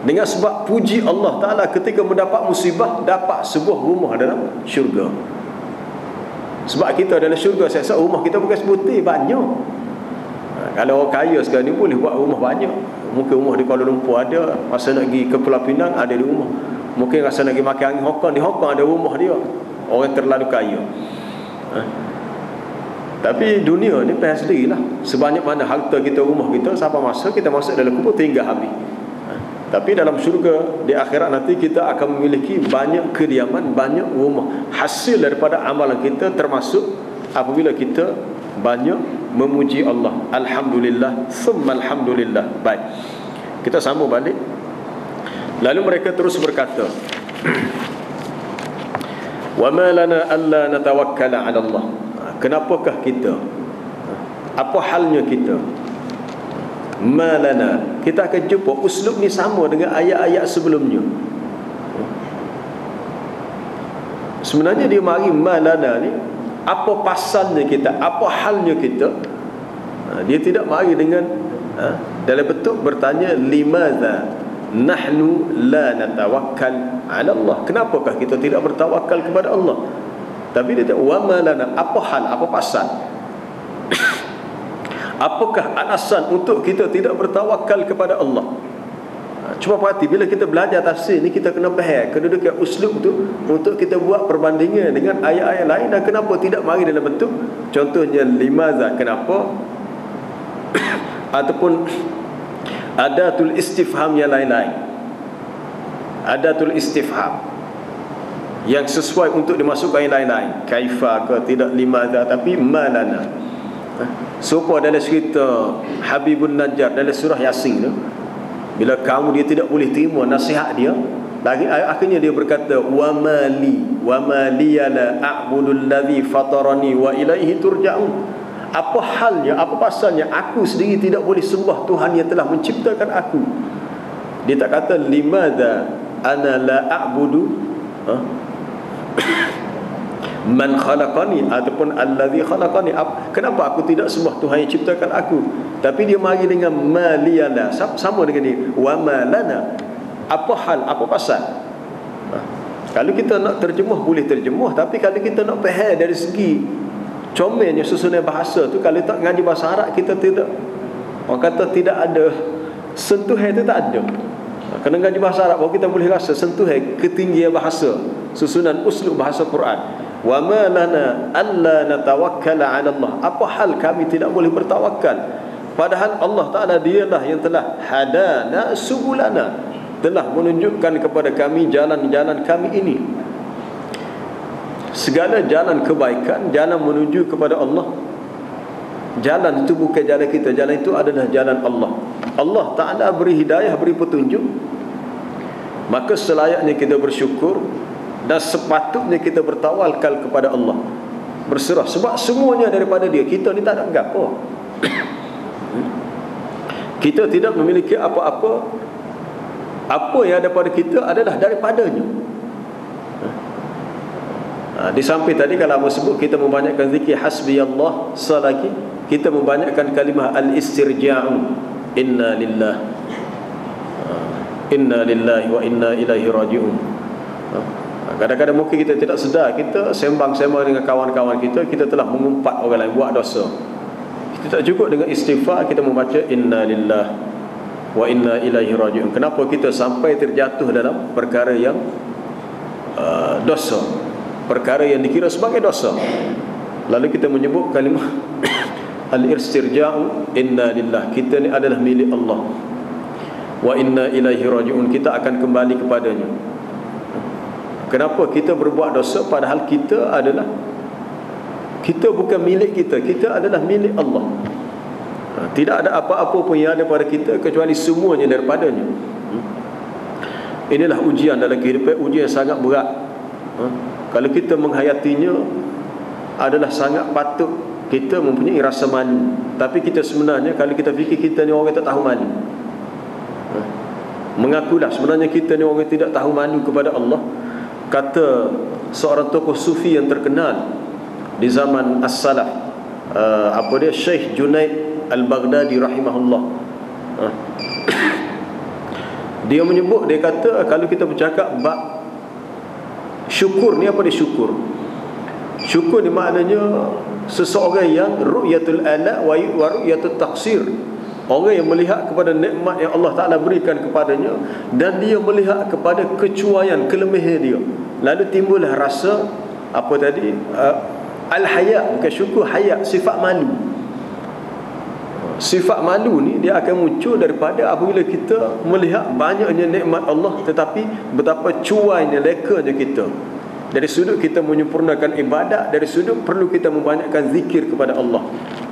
Dengan sebab puji Allah Ta'ala ketika mendapat musibah, dapat sebuah rumah dalam syurga. Sebab kita dalam syurga, saya rasa rumah kita bukan sebutir, banyak. Kalau orang kaya sekarang ni boleh buat rumah banyak. Mungkin rumah di Kuala Lumpur ada, masa nak pergi ke Pulau Pinang ada di rumah. Mungkin rasa nak pergi makan angin Hong Kong, di Hong Kong ada rumah dia. Orang terlalu kaya. Tapi dunia ni payah sendirilah. Sebanyak mana harta kita, rumah kita, sampai masa kita masuk dalam kubur tinggal habis. Tapi dalam syurga di akhirat nanti kita akan memiliki banyak kediaman, banyak rumah, hasil daripada amalan kita, termasuk apabila kita banyak memuji Allah. Alhamdulillah, summa alhamdulillah. Baik, kita sambung balik. Lalu mereka terus berkata, wa ma lana alla natawakkala 'ala Allah. Kenapakah kita, apa halnya kita? Ma lana, kita akan jumpa uslub ni sama dengan ayat-ayat sebelumnya. Sebenarnya dia mari ma lana ni, apa pasalnya kita, apa halnya kita. Dia tidak mari dengan dalam bentuk bertanya limadza nahnu la natawakkal 'ala Allah. Kenapakah kita tidak bertawakal kepada Allah? Tapi dia kata wa ma lana, apa hal, apa pasal? Apakah alasan untuk kita tidak bertawakal kepada Allah? Cuma perhati, bila kita belajar tafsir ni, kita kena faham kedudukan uslub tu untuk kita buat perbandingan dengan ayat-ayat lain. Dan kenapa tidak mari dalam bentuk contohnya limaza, kenapa, ataupun adatul istifham yang lain-lain. Adatul istifham yang sesuai untuk dimasukkan yang lain-lain, kaifa ke tidak limaza, tapi malana. Supaya dalam cerita Habibun Najjar dalam surah Yasin tu, Bila kaum dia tidak boleh terima nasihat dia, lagi akhirnya dia berkata, wa mali la a'budul ladzi fatarani wa ilaihi turja'un. Apa halnya, apa pasalnya aku sendiri tidak boleh sembah Tuhan yang telah menciptakan aku? Dia tak kata limadza ana la a'budu man khalaqani ataupun allazi khalaqani. Kenapa aku tidak sembah Tuhan yang ciptakan aku? Tapi dia mari dengan maliyala, sama dengan ni, wa malana. Apa hal, apa pasal? Kalau kita nak terjemah boleh terjemah, tapi kalau kita nak faham dari segi comelnya susunan bahasa tu, kalau tak ngaji bahasa Arab kita tidak, orang kata tidak ada sentuhan itu, tak ada. Kena ngaji bahasa Arab baru kita boleh rasa sentuhan ketinggian bahasa, susunan uslub bahasa Quran. Wa ma lana alla natawakkala 'ala Allah. Apa hal kami tidak boleh bertawakal padahal Allah Taala dialah yang telah hadana subulana, telah menunjukkan kepada kami jalan-jalan kami ini. Segala jalan kebaikan, jalan menuju kepada Allah. Jalan itu bukan jalan kita, jalan itu adalah jalan Allah. Allah Ta'ala beri hidayah, beri petunjuk. Maka selayaknya kita bersyukur dan sepatutnya kita bertawakal kepada Allah, berserah, sebab semuanya daripada Dia. Kita ni tak ada apa. Kita tidak memiliki apa-apa. Apa yang ada pada kita adalah daripadanya. Di samping tadi kalau Abu sebut kita membanyakkan zikir hasbiyallah, selagi kita membanyakkan kalimah al-istirja'u, inna lillahi wa inna ilaihi raji'un. Kadang-kadang mungkin kita tidak sedar, kita sembang-sembang dengan kawan-kawan kita, kita telah mengumpat orang lain buat dosa. Kita tak cukup dengan istighfar, kita membaca inna lillahi wa inna ilaihi raji'un. Kenapa kita sampai terjatuh dalam perkara yang dosa, perkara yang dikira sebagai dosa, lalu kita menyebut kalimah al-istirja'u, inna lillahi, kita ni adalah milik Allah, wa inna ilaihi raji'un, kita akan kembali kepadanya. Kenapa kita berbuat dosa padahal kita bukan milik kita, kita adalah milik Allah. Tidak ada apa-apa pun yang ada pada kita kecuali semuanya daripadanya. Inilah ujian dalam kehidupan, ujian sangat berat. Kalau kita menghayatinya adalah sangat patut kita mempunyai rasa malu, tapi kita sebenarnya kalau kita fikir kita ni orang tak tahu malu. Mengakulah sebenarnya kita ni orang tidak tahu malu kepada Allah. Kata seorang tokoh sufi yang terkenal di zaman as-salaf, Syekh Junaid Al-Baghdadi rahimahullah. Dia menyebut, dia kata kalau kita bercakap bab syukur ni, apa dia syukur? Syukur ni maknanya seseorang yang ru'yatul ala wa ru'yatul taqsir. Orang yang melihat kepada nikmat yang Allah Ta'ala berikan kepadanya, dan dia melihat kepada kecuaian, kelemahan dia, lalu timbullah rasa apa tadi, al-haya, bukan syukur, haya, sifat malu. Sifat malu ni dia akan muncul daripada apabila kita melihat banyaknya nikmat Allah, tetapi betapa cuainya, lekanya kita. Dari sudut kita menyempurnakan ibadat, dari sudut perlu kita membanyakkan zikir kepada Allah,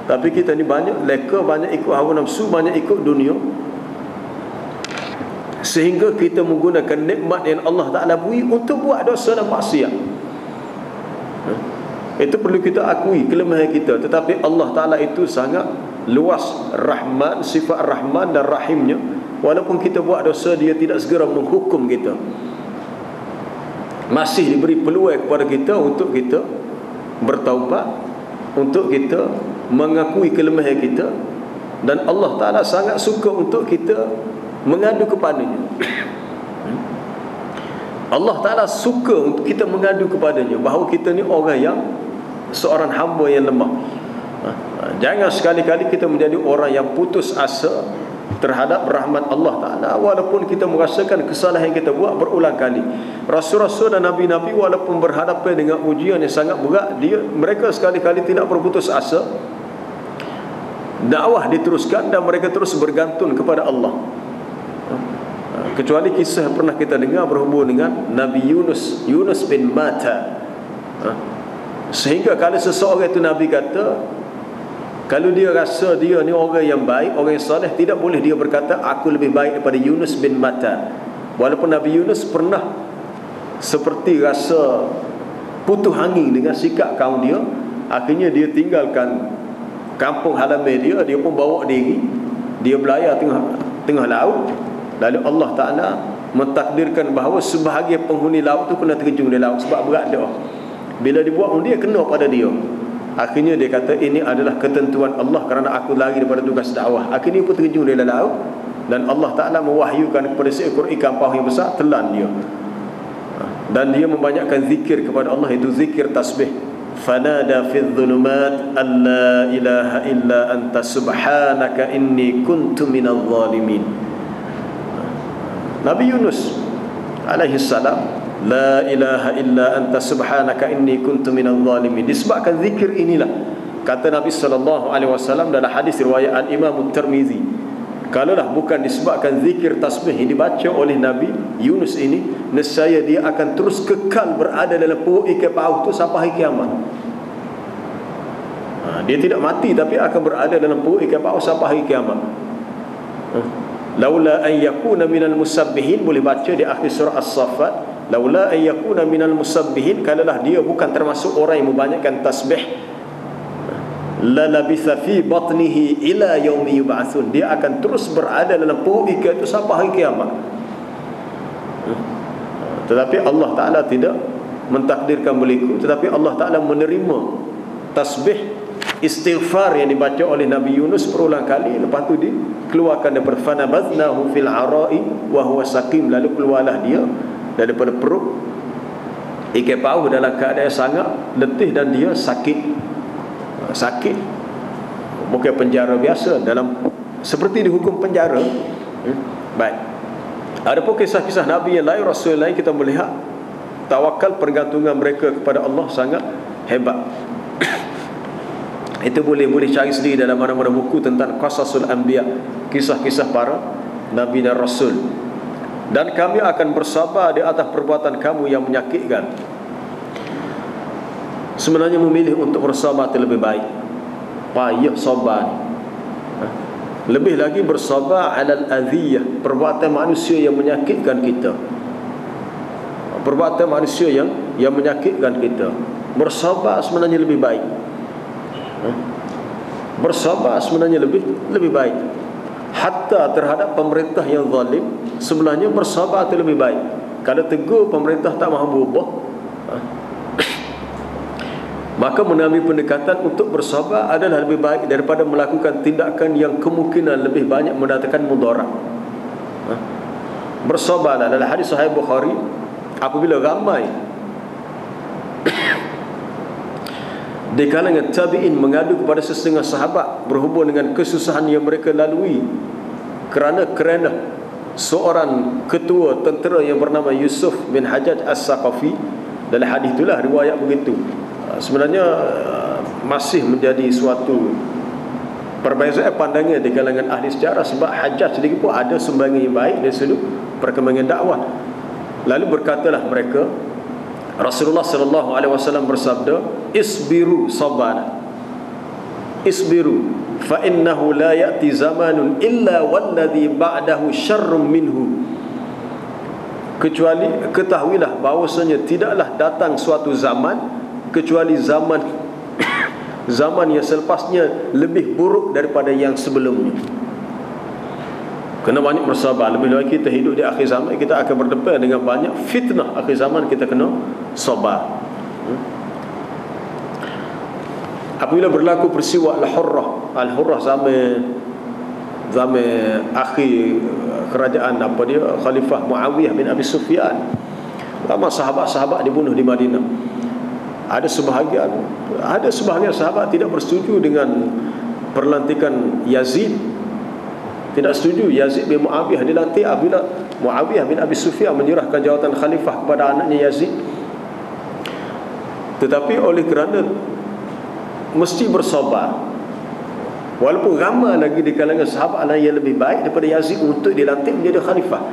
tapi kita ni banyak leka, banyak ikut hawa nafsu, banyak ikut dunia, sehingga kita menggunakan nikmat yang Allah Ta'ala beri untuk buat dosa dan maksiat. Itu perlu kita akui kelemahan kita. Tetapi Allah Ta'ala itu sangat luas Rahman, sifat Rahman dan Rahimnya. Walaupun kita buat dosa, Dia tidak segera menghukum kita, masih diberi peluang kepada kita untuk kita bertaubat, untuk kita mengakui kelemahan kita. Dan Allah Ta'ala sangat suka untuk kita mengadu kepadanya. Allah Ta'ala suka untuk kita mengadu kepadanya, bahawa kita ni orang yang, seorang hamba yang lemah. Jangan sekali-kali kita menjadi orang yang putus asa terhadap rahmat Allah Ta'ala, walaupun kita merasakan kesalahan yang kita buat berulang kali. Rasul-rasul dan Nabi-Nabi walaupun berhadapan dengan ujian yang sangat berat, mereka sekali-kali tidak berputus asa. Dakwah diteruskan dan mereka terus bergantung kepada Allah. Kecuali kisah yang pernah kita dengar berhubung dengan Nabi Yunus bin Matta. Sehingga kalau seseorang itu, Nabi kata, Kalau dia rasa dia ni orang yang baik, orang yang soleh, tidak boleh dia berkata aku lebih baik daripada Yunus bin Matta. Walaupun Nabi Yunus pernah seperti rasa putus angin dengan sikap kaum dia, akhirnya dia tinggalkan kampung halaman dia, dia pun bawa diri, dia belayar tengah laut. Lalu Allah Ta'ala mentakdirkan bahawa sebahagian penghuni laut tu kena terjun di laut sebab berat dia. Bila dibuat dia kena pada dia. Akhirnya dia kata ini adalah ketentuan Allah kerana aku lari daripada tugas dakwah. Akhirnya pun terjun di laut dan Allah Ta'ala mewahyukan kepada seekor ikan paus yang besar, telan dia. Dan dia membanyakkan zikir kepada Allah, itu zikir tasbih. Fanada fi dhulumat alla ilaha illa anta subhanaka inni kuntu minadh zalimin. Nabi Yunus alaihi salam, la ilaha illa anta subhanaka inni kuntu minadh zalimin. Disebabkan zikir inilah, kata Nabi sallallahu alaihi wasallam dalam hadis riwayat Al-Imam At-Tirmizi, kalaulah bukan disebabkan zikir tasbih yang dibaca oleh Nabi Yunus ini, nescaya dia akan terus kekal berada dalam perut ikan paus tu sampai hari kiamat. Dia tidak mati tapi akan berada dalam perut ikan paus sampai hari kiamat. Laula an yakuna minal musabbihin, boleh baca di akhir surah As-Saffat, laula an yakuna minal musabbihin, kalaulah dia bukan termasuk orang yang membanyakkan tasbih, la labitha fi batnihi ila yaumi yub'atsun, dia akan terus berada dalam perut ikan itu sampai hari kiamat. Tetapi Allah Ta'ala tidak mentakdirkan berlaku, tetapi Allah Ta'ala menerima tasbih istighfar yang dibaca oleh Nabi Yunus berulang kali. Lepas tu dikeluarkan daripada fanabadnahu fil ara'i wa huwa saqim, lalu keluarlah dia daripada perut ikan paus dalam keadaan sangat letih dan dia sakit. Bukan penjara biasa, dalam seperti dihukum penjara. Baik. Ada pun kisah-kisah Nabi yang lain, Rasul lain, kita melihat tawakal, pergantungan mereka kepada Allah sangat hebat. Itu boleh cari sendiri dalam mana-mana buku tentang Qasasul Anbiya, kisah-kisah para Nabi dan Rasul. Dan kami akan bersabar di atas perbuatan kamu yang menyakitkan. Sebenarnya memilih untuk bersabar itu lebih baik. Payah sabar. Lebih lagi bersabar alal adhiyah, perbuatan manusia yang menyakitkan kita. Perbuatan manusia yang menyakitkan kita. Bersabar sebenarnya lebih baik. Bersabar sebenarnya lebih baik. Hatta terhadap pemerintah yang zalim, sebenarnya bersabar itu lebih baik. Kalau tegur pemerintah tak mahu berubah, maka mengambil pendekatan untuk bersabar adalah lebih baik daripada melakukan tindakan yang kemungkinan lebih banyak mendatangkan mudarat. Bersabarlah. Dalam hadis Sahih Bukhari, apabila ramai di kalangan tabi'in mengadu kepada sesetengah sahabat berhubung dengan kesusahan yang mereka lalui kerana seorang ketua tentera yang bernama Yusuf bin Hajjaj As-Saqafi. Dalam hadis itulah riwayat begitu. Sebenarnya masih menjadi suatu perbezaan pandangan di kalangan ahli sejarah, sebab Hajjaj sendiri pun ada sumbangan yang baik dari sudut perkembangan dakwah. Lalu berkatalah mereka, Rasulullah sallallahu alaihi wasallam bersabda, isbiru sabana, isbiru fa innahu la ya'ti zamanun illa walladhi ba'dahu syarrun minhu. Kecuali ketahuilah bahawasanya tidaklah datang suatu zaman kecuali zaman yang selepasnya lebih buruk daripada yang sebelumnya. Kena banyak bersabar. Lebih lagi kita hidup di akhir zaman, kita akan berdepan dengan banyak fitnah akhir zaman, kita kena sabar. Apabila berlaku peristiwa Al-Hurrah zaman akhir kerajaan Khalifah Muawiyah bin Abi Sufyan, lama sahabat-sahabat dibunuh di Madinah. Ada sebahagian sahabat tidak bersetuju dengan perlantikan Yazid. Tidak setuju Yazid bin Muawiyah dilantik apabila Muawiyah bin Abi Sufyan menyerahkan jawatan khalifah kepada anaknya Yazid. Tetapi oleh kerana mesti bersabar, walaupun ramai lagi di kalangan sahabat lain yang lebih baik daripada Yazid untuk dilantik menjadi khalifah.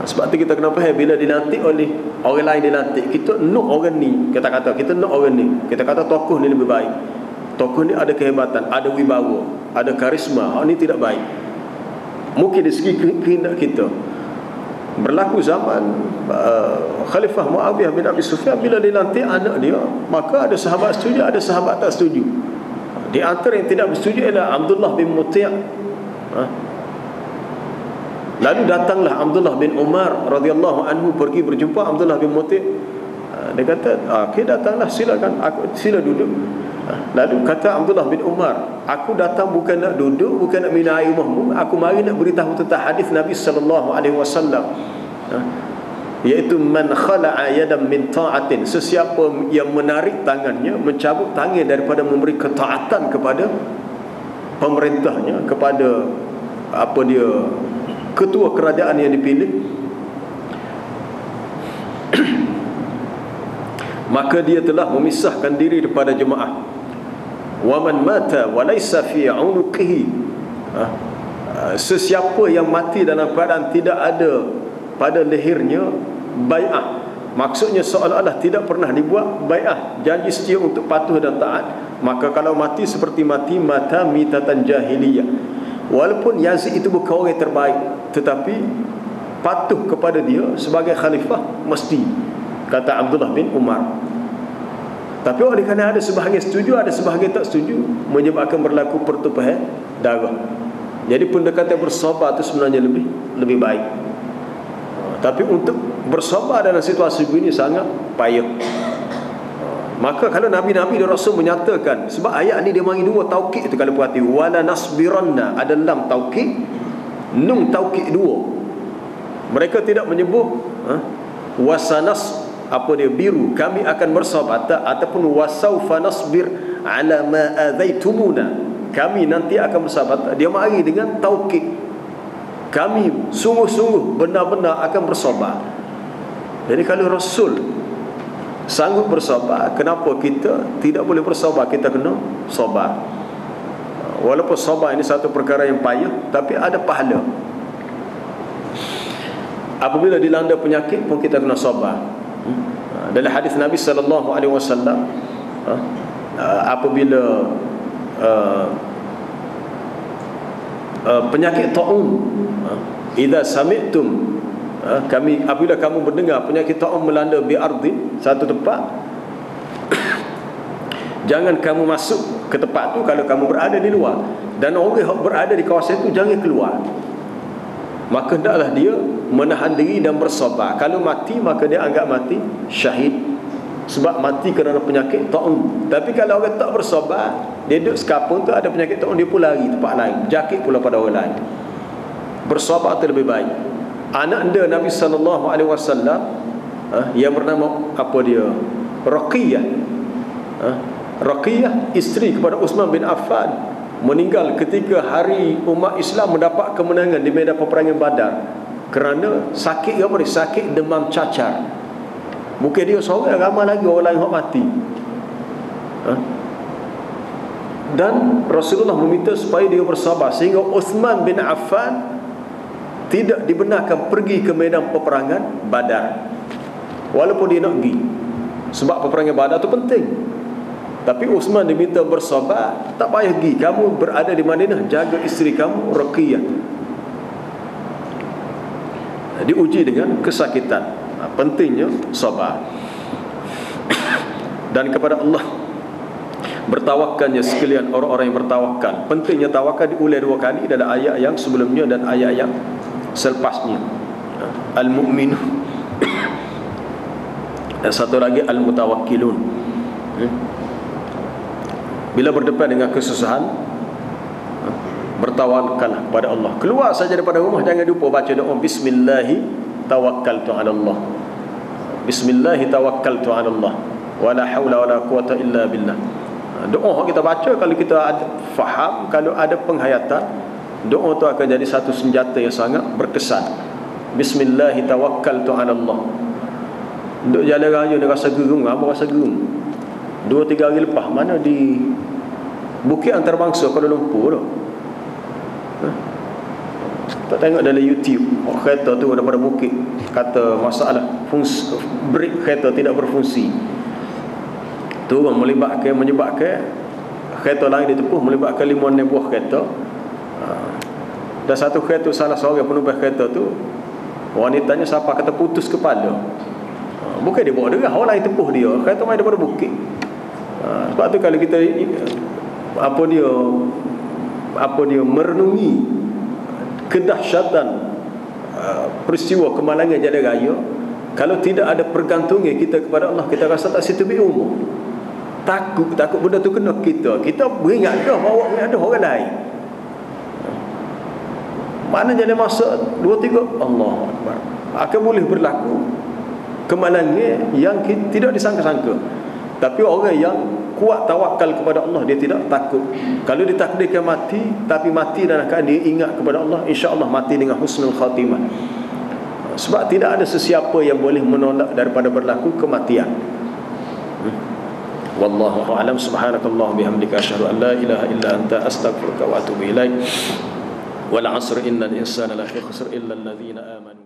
Sebab tu kita kena faham, bila dilantik oleh orang lain dilantik, kita nak orang ni, kita kata orang ni, kita kata tokoh ni lebih baik. tokoh ni ada kehebatan, ada wibawa, ada karisma, ini tidak baik. Mungkin dari segi kehendak kita. Berlaku zaman Khalifah Muawiyah bin Abi Sufyan, bila dilantik anak dia, maka ada sahabat setuju, ada sahabat tak setuju. Di antara yang tidak bersetuju adalah Abdullah bin Muti'. Lalu datanglah Abdullah bin Umar radhiyallahu anhu pergi berjumpa Abdullah bin Muti'. Dia kata, okey, datanglah, silakan, sila duduk. Lalu kata Abdullah bin Umar, aku datang bukan nak duduk, bukan nak minum air rumahmu, aku mari nak beritahu tentang hadis Nabi sallallahu alaihi wasallam, iaitu man khala'a yadan min ta'atin, sesiapa yang menarik tangannya, mencabut tangan daripada memberi ketaatan kepada pemerintahnya, kepada ketua kerajaan yang dipilih, maka dia telah memisahkan diri daripada jemaah. Wa man mata wa laysa fi 'unuqihi, sesiapa yang mati dalam keadaan tidak ada pada lehernya bai'ah, maksudnya seolah-olah tidak pernah dibuat bai'ah, janji setia untuk patuh dan taat, maka kalau mati seperti mati mata mitatan jahiliyah. Walaupun Yazid itu bukan orang terbaik, tetapi patuh kepada dia sebagai khalifah mesti, kata Abdullah bin Umar. Tapi oleh kerana ada sebahagian setuju, ada sebahagian tak setuju, menyebabkan berlaku pertumpahan darah. Jadi pendekatan bersabar itu sebenarnya lebih baik. Tapi untuk bersabar dalam situasi begini sangat payah. Maka kalau Nabi-Nabi dan Rasul menyatakan, sebab ayat ni dia mari dua taukid tu, kalau perhati, wala nasbiranna, ada lam taukid, nun taukid dua. Mereka tidak menyebut wasanas biru, kami akan bersabar, ataupun wasaufa nasbir ala ma adaitumuna, kami nanti akan bersabar. Dia mari dengan taukid, kami sungguh-sungguh benar-benar akan bersabar. Jadi kalau Rasul sanggup bersabar, kenapa kita tidak boleh bersabar? Kita kena sabar. Walaupun sabar ini satu perkara yang payah, tapi ada pahala. Apabila dilanda penyakit pun kita kena sabar. Dalam hadis Nabi sallallahu alaihi wasallam, apabila penyakit taun, idza sami'tum, apabila kamu mendengar penyakit taun melanda bi ardin, satu tempat, jangan kamu masuk ke tempat tu kalau kamu berada di luar, dan orang yang berada di kawasan itu jangan keluar. Maka hendaklah dia menahan diri dan bersabar. Kalau mati, maka dia anggap mati syahid, sebab mati kerana penyakit taun. Tapi kalau orang tak bersabar, dia duduk sekapun tu, ada penyakit taun, dia pun lari tempat lain, jakit pula pada orang lain. Bersabar itu lebih baik. Anak anda Nabi sallallahu alaihi wasallam yang bernama Raqiyah, Raqiyah isteri kepada Uthman bin Affan, meninggal ketika hari umat Islam mendapat kemenangan di medan peperangan Badar kerana sakit sakit demam cacar. Bukan dia seorang, ramai lagi orang lain yang mati. Dan Rasulullah meminta supaya dia bersabar, sehingga Uthman bin Affan tidak dibenarkan pergi ke medan peperangan Badar, walaupun dia nak pergi, sebab peperangan Badar itu penting. Tapi Uthman diminta bersabar, tak payah pergi, kamu berada di Madinah, jaga isteri kamu Raqiyah. Diuji dengan kesakitan. Pentingnya sabar. Dan kepada Allah bertawakalnya sekalian orang-orang yang bertawakal. Pentingnya tawakal diulang dua kali dalam ayat yang sebelumnya dan ayat yang selepasnya. Al-mu'minu, dan satu lagi al-mutawakkilun. Bila berdepan dengan kesusahan, bertawakallah kepada Allah. Keluar saja daripada rumah, jangan lupa baca doa bismillahi tawakkaltu 'ala Allah. Bismillahi tawakkaltu 'ala Allah. Wala haula wala quwata illa billah. Doa kita baca, kalau kita faham, kalau ada penghayatan, doa itu akan jadi satu senjata yang sangat berkesan. Bismillahi tawakkaltu 'ala Allah. Duk jalan raya dia rasa gerung, apa rasa gerung? 2-3 hari lepas, mana di Bukit Antarabangsa Kuala Lumpur tu, tak tengok dalam YouTube, kereta tu daripada bukit, kata masalah brake kereta tidak berfungsi. Tu menyebabkan kereta lain ditepuh melibatkan 5-6 buah kereta. Dan satu kereta salah seorang penumpang kereta tu, wanitanya siapa kata putus kepala. Bukan dia bawa derah, orang lain tepuh dia. Kereta main daripada bukit. Sebab tu kalau kita apa dia merenungi kedahsyatan peristiwa kemalangan jalan raya, kalau tidak ada pergantungnya kita kepada Allah, kita rasa tak setebik umur. Takut benda tu kena kita beringat dah bawa ada orang lain. Mana jadi masa 2-3 Allah Akbar akan boleh berlaku kemalangan yang tidak disangka-sangka. Tapi orang yang kuat tawakal kepada Allah, dia tidak takut. Kalau ditakdirkan mati, tapi mati dalam keadaan dia ingat kepada Allah, insya-Allah mati dengan husnul khatimah. Sebab tidak ada sesiapa yang boleh menolak daripada berlaku kematian. Wallahu a'lam. Subhanakallah bihamdika asyhadu an la ilaha illa anta astaghfiruka wa atubu ilaik. Wal 'asr innal insana lafi khusr illa alladhina amanu